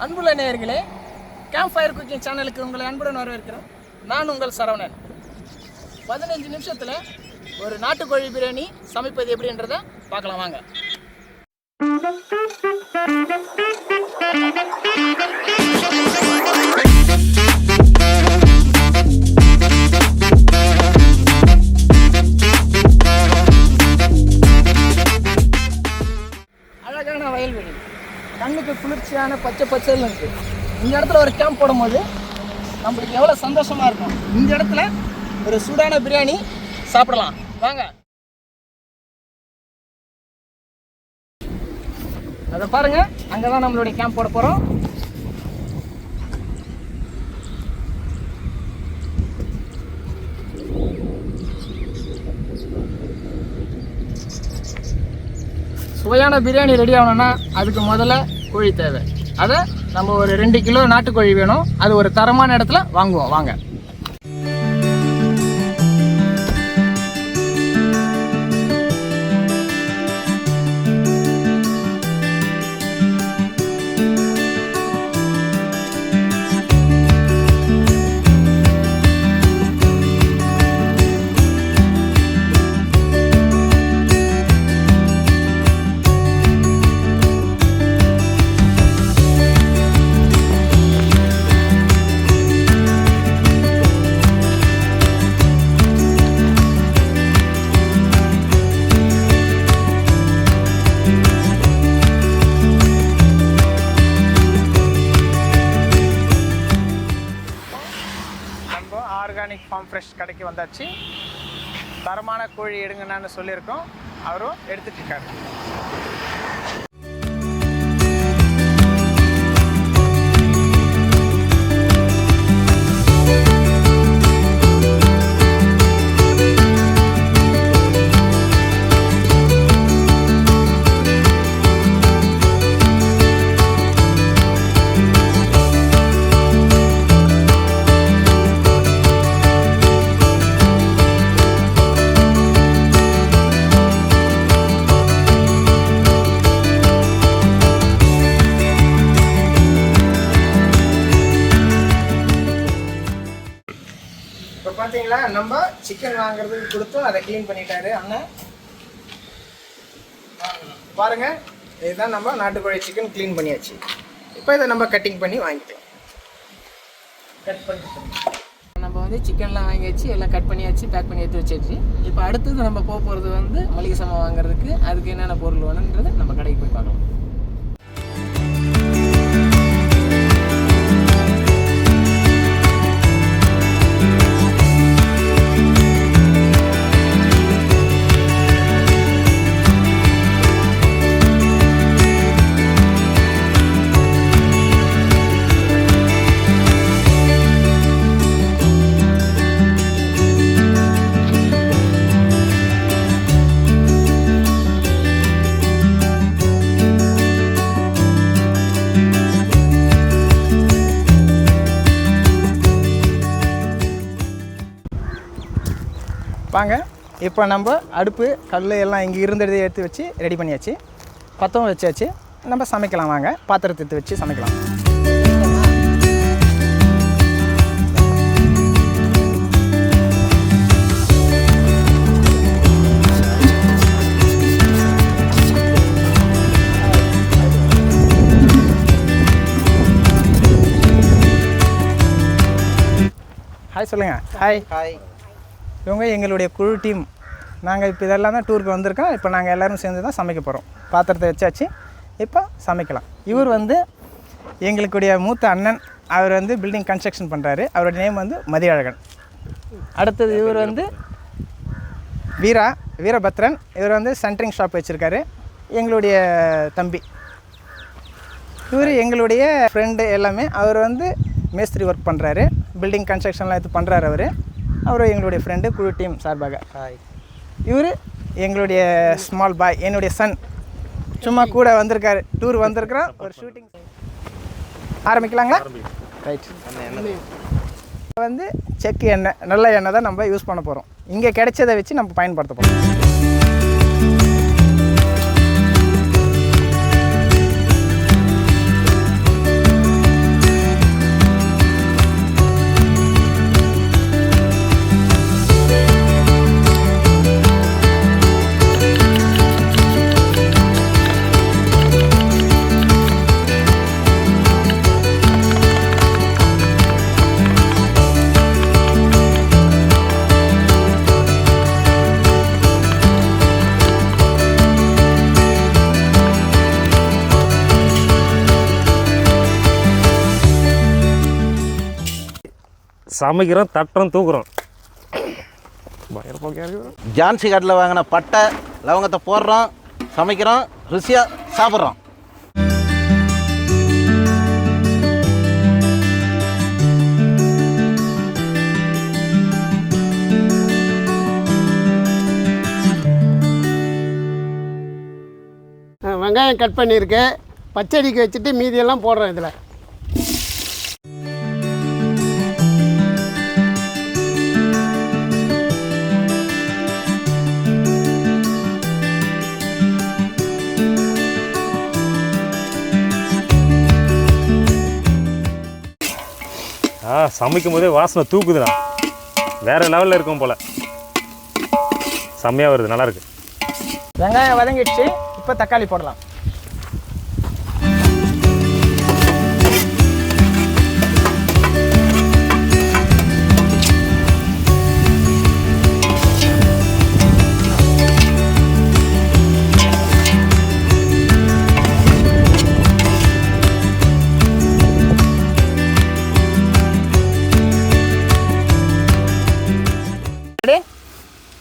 அன்புள்ள நேயர்களே, camp fire cooking சேனலுக்கு உங்களை அன்புடன் வரவேற்கிறோம். நான் உங்கள் சரவணன். 15 நிமிஷத்தில் ஒரு நாட்டுக்கோழி பிரியாணி சமைப்பது எப்படின்றத பார்க்கலாம் வாங்க. அழகான வயல்வெளி, கண்ணுக்கு குளிர்ச்சியான பச்சை பச்சையில் இருக்குது. இந்த இடத்துல ஒரு கேம்ப் போடும்போது நம்மளுக்கு எவ்வளோ சந்தோஷமாக இருக்கும். இந்த இடத்துல ஒரு சூடான பிரியாணி சாப்பிடலாம் வாங்க. அதை பாருங்க, அங்கே தான் நம்மளுடைய கேம்ப் போட போகிறோம். சுவையான பிரியாணி ரெடி ஆகணும்னா அதுக்கு முதல்ல கோழி தேவை. அதை நம்ம ஒரு 2 கிலோ நாட்டுக்கோழி வேணும். அது ஒரு தரமான இடத்துல வாங்குவோம் வாங்க. ஆர்கானிக் ஃபார்ம் ஃப்ரெஷ் கடைக்கு வந்தாச்சு. தரமான கோழி எடுங்கன்னு சொல்லியிருக்கோம். அவரும் எடுத்துட்டு இருக்காரு. இப்போ பார்த்தீங்களா, நம்ம சிக்கன் வாங்குறதுக்கு கொடுத்தோம், அதை க்ளீன் பண்ணிட்டாரு அண்ணன். பாருங்க, இதுதான் நம்ம நாட்டுக்கோழி சிக்கன் க்ளீன் பண்ணியாச்சு. இப்போ இதை நம்ம கட்டிங் பண்ணி வாங்கிக்கலாம். கட் பண்ணிட்டு நம்ம வந்து சிக்கன்லாம் வாங்கியாச்சு, எல்லாம் கட் பண்ணியாச்சு, பேக் பண்ணி எடுத்து வச்சாச்சு. இப்போ அடுத்தது நம்ம போக போகிறது வந்து மளிகை சாமான் வாங்குறதுக்கு. அதுக்கு என்னென்ன பொருள் வேணுன்றது நம்ம கடைக்கு போய் பார்க்கலாம். வாங்க, இப்போ நம்ம அடுப்பு கல் எல்லாம் இங்கே இருந்ததை எடுத்து வச்சு ரெடி பண்ணியாச்சு, பற்றவும் வச்சாச்சு. நம்ம சமைக்கலாம் வாங்க. பாத்திரத்தை எடுத்து வச்சு சமைக்கலாம். ஹாய் சொல்லுங்கள். Hi hi. இவங்க எங்களுடைய குழு டீம். நாங்கள் இப்போ இதெல்லாம் தான் டூருக்கு வந்திருக்கோம். இப்போ நாங்கள் எல்லோரும் சேர்ந்து தான் சமைக்க போகிறோம். பாத்திரத்தை வச்சாச்சு, இப்போ சமைக்கலாம். இவர் வந்து எங்களுடைய மூத்த அண்ணன். அவர் வந்து பில்டிங் கன்ஸ்ட்ரக்ஷன் பண்ணுறாரு. அவருடைய நேம் வந்து மதியழகன். அடுத்தது இவர் வந்து வீரபத்ரன். இவர் வந்து சென்ட்ரிங் ஷாப் வச்சுருக்காரு. எங்களுடைய தம்பி. இவர் எங்களுடைய ஃப்ரெண்டு எல்லாமே. அவர் வந்து மேஸ்திரி ஒர்க் பண்ணுறாரு. பில்டிங் கன்ஸ்ட்ரக்ஷன்லாம் எடுத்து பண்ணுறாரு. அவர் எங்களுடைய ஃப்ரெண்டு, குழு டீம் சார்பாக. இவர் எங்களுடைய ஸ்மால் பாய், என்னுடைய சன். சும்மா கூட வந்திருக்காரு, டூர் வந்திருக்கிறோம். ஒரு ஷூட்டிங் ஆரம்பிக்கலாங்களா? ரைட். வந்து செக்கு எண்ணெய், நல்ல எண்ணெய் தான் நம்ம யூஸ் பண்ண போகிறோம். இங்கே கிடைச்சதை வச்சு நம்ம பயன்படுத்த போகிறோம். சமைக்கிறோம், தட்டுறோம், தூக்குறோம். ஜான்சி காட்டில் வாங்கின பட்டை லவங்கத்தை போடுறோம், சமைக்கிறோம், ருசியாக சாப்பிட்றோம். வெங்காயம் கட் பண்ணியிருக்கேன், பச்சடிக்கு வச்சுட்டு மீதியெல்லாம் போடுறேன் இதில். சமைக்கும் போதே வாசனை தூக்குதுண்ணா, வேறு லெவலில் இருக்கும் போல். செம்மையாக வருது, நல்லாயிருக்கு. வெங்காயம் வதங்கிடுச்சு, இப்போ தக்காளி போடலாம்.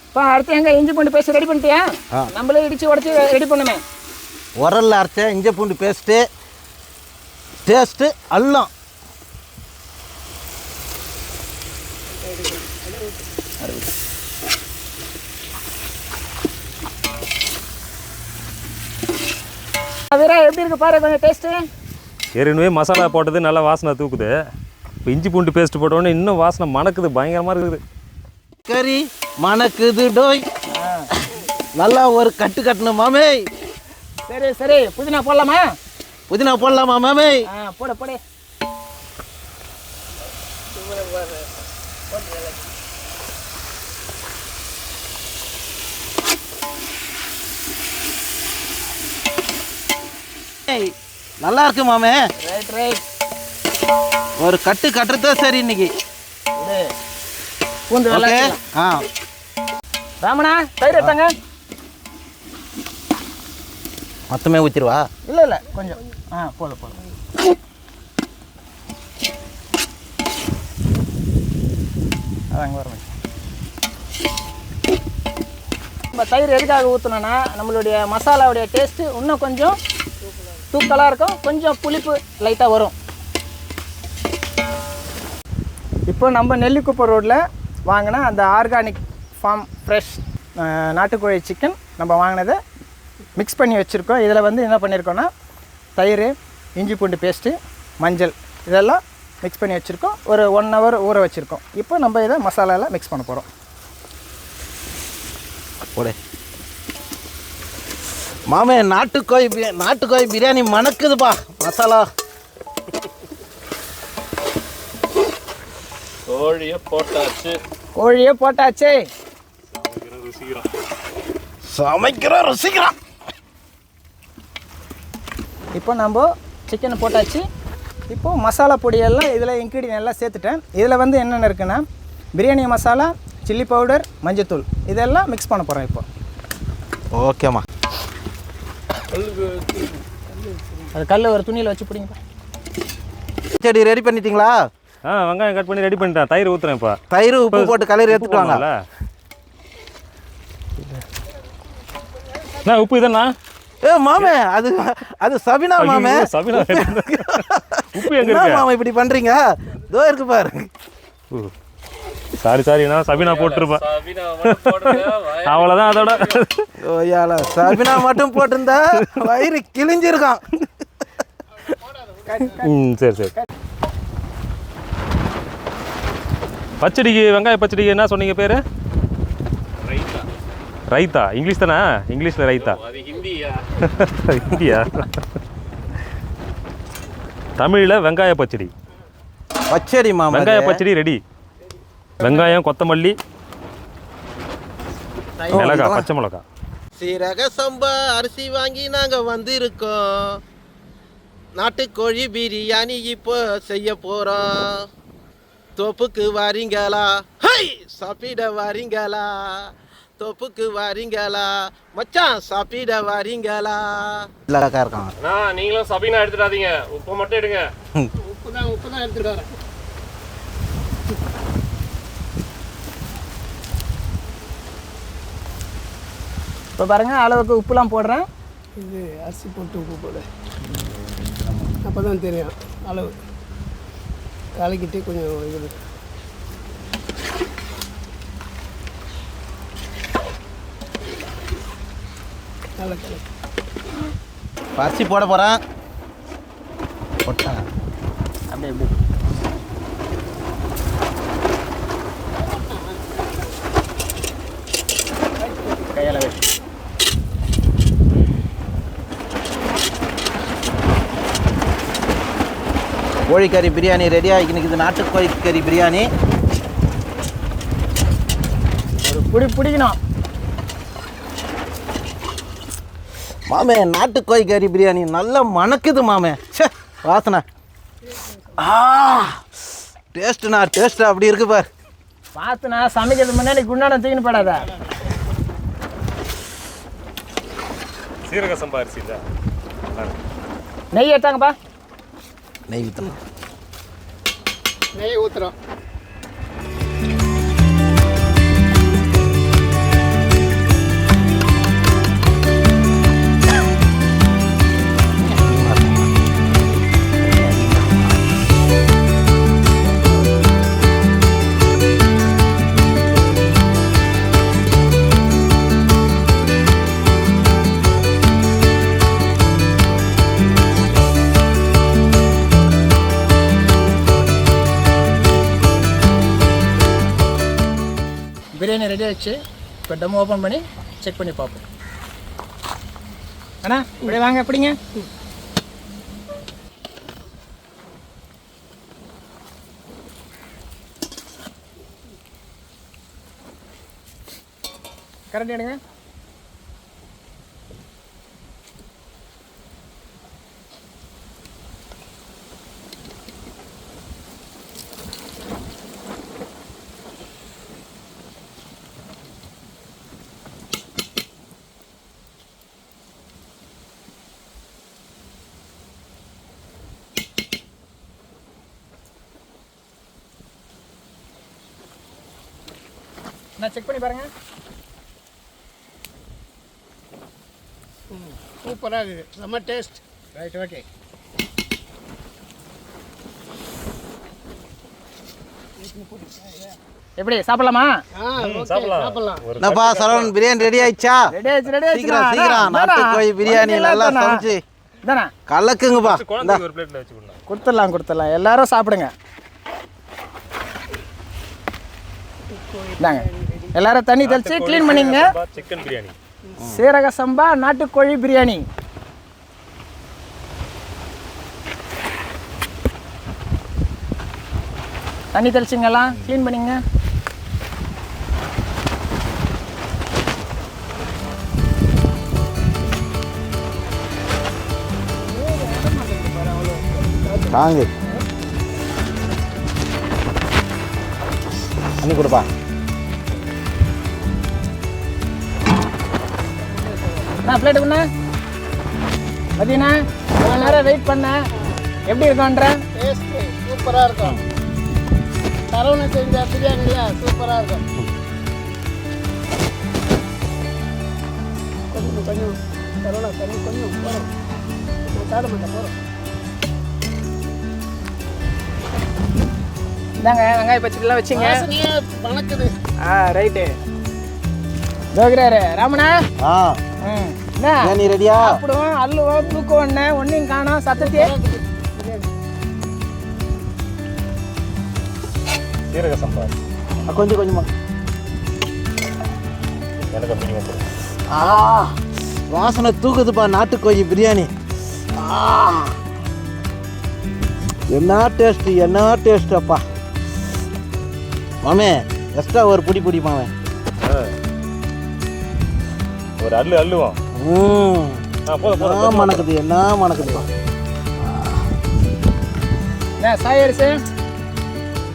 இப்போ அடுத்து எங்கே இஞ்சி பூண்டு பேஸ்ட் ரெடி பண்ணிட்டியா? நம்மளே இடித்து உடச்சி ரெடி பண்ணுமே. உரல்ல அரைச்ச இஞ்சி பூண்டு பேஸ்ட்டு டேஸ்ட்டு எல்லாம். வீரா எப்படி இருக்கு பாரு, கொஞ்சம் டேஸ்ட்டு. ஏற்கனவே மசாலா போட்டது நல்லா வாசனை தூக்குது. இப்போ இஞ்சி பூண்டு பேஸ்ட் போட்டோன்னே இன்னும் வாசனை மணக்குது, பயங்கரமாக இருக்குது. கறி மணக்குது டோய், நல்லா ஒரு கட்டு கட்டணும் மாமே. சரி சரி, புதினா போடலாமா? புதினா போடலாமா மாமே? போட போட. நல்லா இருக்கு மாமே. ரைட் ரைட், ஒரு கட்டு கட்டுறதே சரி இன்னைக்கு. பூண்டு வெள்ளம். ராமனா தயிர் எடுத்தாங்க. மொத்தமே ஊற்றிடுவா? இல்லை இல்லை, கொஞ்சம் போல போல. அதாங்க வர. நம்ம தயிர் எதுக்காக ஊற்றணும்னா, நம்மளுடைய மசாலாவுடைய டேஸ்ட்டு இன்னும் கொஞ்சம் தூக்கலாக இருக்கும், கொஞ்சம் புளிப்பு லைட்டாக வரும். இப்போ நம்ம நெல்லிக்குப்பம் ரோட்டில் வாங்கினா அந்த ஆர்கானிக் ஃபார்ம் ஃப்ரெஷ் நாட்டுக்கோழி சிக்கன் நம்ம வாங்கினதை மிக்ஸ் பண்ணி வச்சுருக்கோம். இதில் வந்து என்ன பண்ணியிருக்கோன்னா, தயிர், இஞ்சி பூண்டு பேஸ்ட்டு, மஞ்சள் இதெல்லாம் மிக்ஸ் பண்ணி வச்சுருக்கோம். ஒரு 1 hour ஊற வச்சுருக்கோம். இப்போ நம்ம இதை மசாலாவில் மிக்ஸ் பண்ண போகிறோம். போடு மாமே. நாட்டுக்கோழி பிரியாணி மணக்குதுப்பா மசாலா. கோழியே போட்டாச்சு. சமைக்கிறோம், ருசிக்கிறோம். இப்போ நம்ம சிக்கனை போட்டாச்சு. இப்போது மசாலா பொடியெல்லாம் இதில் இன்க்ரீடியன்ட் எல்லாம் சேர்த்துட்டேன். இதில் வந்து என்னென்ன இருக்குன்னா, பிரியாணி மசாலா, சில்லி பவுடர், மஞ்சத்தூள் இதெல்லாம் மிக்ஸ் பண்ண போகிறோம் இப்போ. ஓகேம்மா. அது கல் ஒரு துணியில் வச்சு பிடிங்க. செடி ரெடி பண்ணிட்டீங்களா? வெங்காயம் கட் பண்ணி ரெடி பண்ணிட்டேன். தயிர் ஊற்றுறேன். இப்போ தயிர் உப்பு போட்டு கலரி எடுத்துட்டு வாங்க. உப்பு இதண்ணா? மாமே அது சபினா மாமே. சபினா உப்பு எங்க இருக்கு மாமா? இப்படி பண்றீங்க? தோ இருக்கு பாரு. சாரி நான் சபினா போட்டுருப்பேன். அவ்வளோதான். அதோட ஓயால சபினா மட்டும் போட்டிருந்தா வயிறு கிழிஞ்சிருக்கான். சரி. பச்சடிக்கு வெங்காய பச்சடிக்கு என்ன சொன்னீங்க பேர்? ரைத்தா. இங்கிலீஷ் தானே? இங்கிலீஷில் ரைத்தா. ஹிந்தியா? தமிழில் வெங்காய பச்சடி. பச்சடி மாமா. வெங்காய பச்சடி ரெடி. வெங்காயம், கொத்தமல்லி, மிளகா, பச்சை மிளகா. சீரக சம்பா அரிசி வாங்கி நாங்கள் வந்திருக்கோம். நாட்டுக்கோழி பிரியாணி இப்போ செய்ய போகிறோம். தோப்புக்கு வாரீங்களா? சாப்பிட வாரீங்களா? தோப்புக்கு வாரீங்களா? மச்சான் சாப்பிட வாரீங்களா? இல்லக்கா இருக்கான். நீங்களும் சபீனா எடுத்துடாதீங்க, உப்பு மட்டும் எடுங்க. உப்பு தான் எடுத்துட்டு வரேன். இப்போ பாருங்கள் அளவுக்கு உப்புலாம் போடுறேன். இது அரிசி போட்டு உப்பு போடு, அப்போ தான் தெரியும் அளவு. கலக்கிட்டு கொஞ்சம் இது நல்லா கலக்கு. அரிசி போட போகிறேன். போட்டேன் அப்படியே அப்படியே கையால் வெட்டி. கோழிக்கறி பிரியாணி ரெடி ஆகிக்கினுக்குது. நாட்டுக்கோழிக்கறி பிரியாணி ஒரு பிடிக்கணும் மாமே. நாட்டுக்கோழிக்கறி பிரியாணி நல்லா மணக்குது மாமே. சே வாசனை. டேஸ்ட்டுண்ணா டேஸ்ட்டு அப்படி இருக்கு பார். பார்த்துண்ணா சமைக்கிறதுக்கு முன்னாடி குண்டாடம் தூக்கின்னு போடாத. சீரக சம்பா அரிசி இல்லை. நெய் எடுத்தாங்கப்பா. நெய் ஊற்றணும். நெய் ஊற்றுறோம். பிரியாணி ரெடி ஆகிடுச்சு. இப்போ டம் ஓப்பன் பண்ணி செக் பண்ணி பார்ப்போம். அண்ணா இப்படியே வாங்க எப்படிங்க. கரண்ட் எடுங்க. நான் செக் பண்ணி பாருங்க. சூப்பராக இருக்குது, செம்ம டேஸ்ட். Right okay. எப்படி சாப்பிடலாமா? சாப்பிடலாம். என்னப்பா சரவணன் பிரியாணி ரெடி ஆயிடுச்சா? ரெடி ஆயிடுச்சு ரெடி ஆயிடுச்சு. சீக்கிரம் சீக்கிரம் நாட்டுக்கோழி பிரியாணி நல்லா சமைச்சு தானே கலக்குங்கப்பா. குழந்தைக்கு ஒரு பிளேட்டில் வச்சு கொடுங்க. கொடுத்துடலாம் எல்லாரும் சாப்பிடுங்க. இந்தாங்க எல்லாரும் தண்ணி தெளிச்சு க்ளீன் பண்ணிங்க. சிக்கன் பிரியாணி, சீரக சம்பா நாட்டுக்கோழி பிரியாணி. தண்ணி தெளிச்சிங்கலாம் க்ளீன் பண்ணிங்க. தாங்கு தண்ணி கொடுப்பா. நான் பிளேட்டு பண்ண பார்த்தீங்கன்னா கொஞ்ச நேரம் வெயிட் பண்ணேன். எப்படி இருக்கும்ன்ற டேஸ்ட்டு சூப்பராக இருக்கும். சரவணன் செஞ்ச பிரியாணியில் சூப்பராக இருக்கும். கொஞ்சம் சரவணன் தண்ணி கொஞ்சம் போகிறோம். நான் சாப்பிட மாட்டேன் போகிறோம். இந்தாங்க வெங்காய பச்சடிலாம் வச்சுங்க. வாசனையே வணக்குது. ரைட்டு தோகிறாரு ராமண்ணா. என்ன பிரியாணி ரெடியா? சாப்பிடுவோம் அள்ளுவோம் தூக்குவோம். ஒன்றையும் காணோம் சத்தத்தையே. சீரக சம்பா கொஞ்சம் கொஞ்சமா எனக்கு அப்படி வாசனை தூக்குதுப்பா நாட்டுக்கோழி பிரியாணி. என்ன டேஸ்ட் என்ன டேஸ்ட் அப்பா. மாமே எக்ஸ்ட்ரா ஒரு பிடி மாமே. ஒரு அள்ளுவோம். என்ன மணக்குது என்ன மணக்குதுப்பா. என்ன சாயரிசு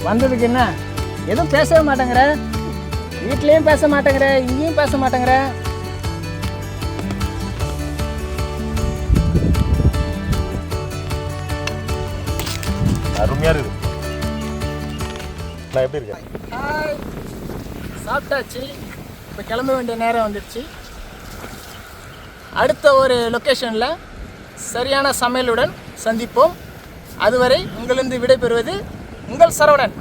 வந்ததுக்கு என்ன எதுவும் பேசவே மாட்டேங்கிற. வீட்லேயும் பேச மாட்டேங்கிற, இங்கேயும் பேச மாட்டேங்கிற. அருமையாக இருக்குது. நான் எப்படி இருக்கேன்? ஹாய், சாப்பிட்டாச்சு. இப்போ கிளம்ப வேண்டிய நேரம் வந்துடுச்சு. அடுத்த ஒரு லொக்கேஷனில் சரியான சமையலுடன் சந்திப்போம். அதுவரை உங்களிருந்து விடைபெறுவது உங்கள் சரவணன்.